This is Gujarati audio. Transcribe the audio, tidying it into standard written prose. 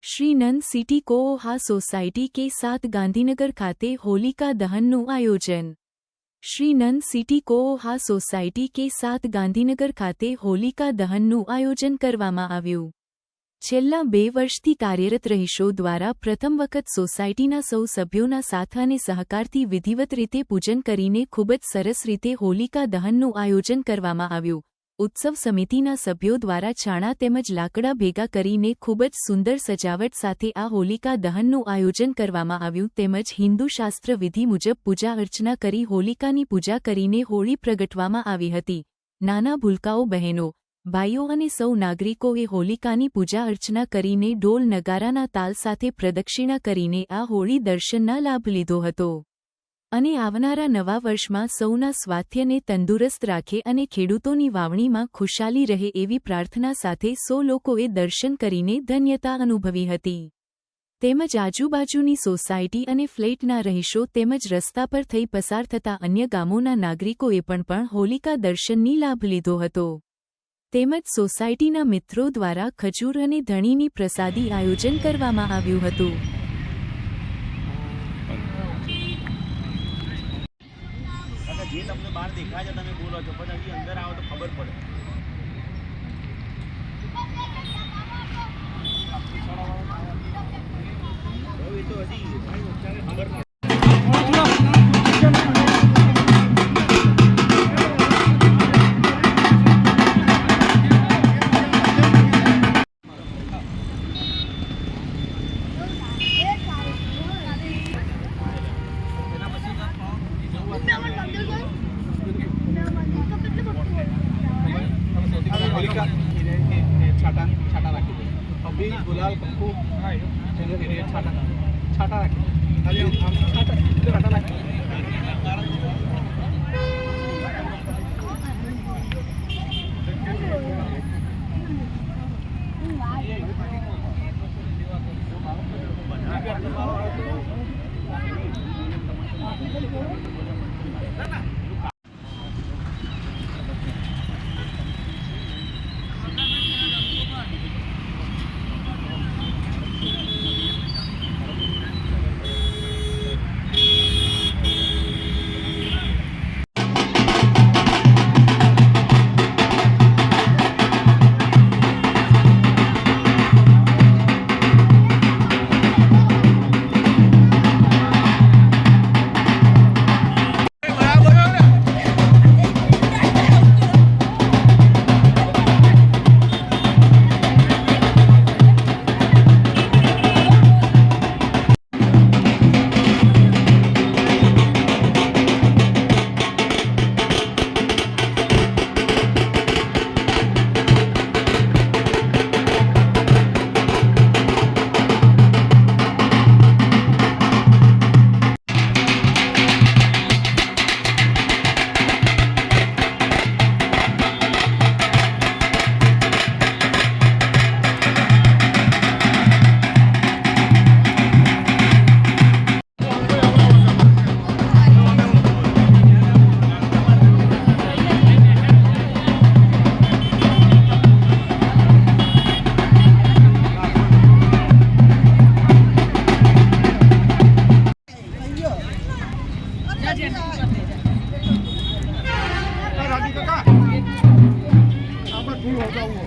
श्री नंद सिटी कोओहा सोसाइटी के साथ गांधीनगर खाते होलिका दहनનું आयोजन। श्री नंद सिटी कोओहा सोसाइटी के साथ गांधीनगर खाते होलिका दहनનું आयोजन કરવામાં આવ્યું। છેલ્લા 2 વર્ષથી કાર્યરત રહીશો દ્વારા પ્રથમ વખત સોસાયટીના સૌ સભ્યોના સાથ અને સહકારથી વિધિવત રીતે પૂજન કરીને ખૂબ જ સરસ રીતે હોલિકા દહનનું આયોજન કરવામાં આવ્યું। ઉત્સવ સમિતિના સભ્યો દ્વારા છાણા તેમજ લાકડા ભેગા કરીને ખૂબ જ સુંદર સજાવટ સાથે આ હોલિકા દહનનું આયોજન કરવામાં આવ્યું તેમજ હિન્દુ શાસ્ત્ર વિધિ મુજબ પૂજા અર્ચના કરી હોલિકાની પૂજા કરીને હોળી પ્રગટવામાં આવી હતી। નાના ભૂલકાઓ બહેનો ભાઈઓ અને સૌ નાગરિકોએ હોલિકાની પૂજા અર્ચના કરીને ઢોલ નગારાના તાલ સાથે પ્રદક્ષિણા કરીને આ હોળી દર્શનના લાભ લીધો હતો અને આવનારા નવા વર્ષમાં સૌના સ્વાસ્થ્યને તંદુરસ્ત રાખે અને ખેડૂતોની વાવણીમાં ખુશાલી રહે એવી પ્રાર્થના સાથે સૌ લોકોએ દર્શન કરીને ધન્યતા અનુભવી હતી। તેમજ આજુબાજુની સોસાયટી અને ફ્લેટના રહીશો તેમજ રસ્તા પર થઈ પસાર થતા અન્ય ગામોના નાગરિકોએ પણ હોલિકા દર્શનની લાભ લીધો હતો। તેમજ સોસાયટીના મિત્રો દ્વારા ખજૂર અને ધણીની પ્રસાદી આયોજન કરવામાં આવ્યું હતું। જે તમને બહાર દેખાય છે તમે બોલો છો પણ હજી અંદર આવો તો ખબર પડે। એ તો હજી ખબર પડે। छाटा राखी दे अभी गुलाल कंकु छाटा राखी छाटा राखी राजी काका आप फूल होगा वो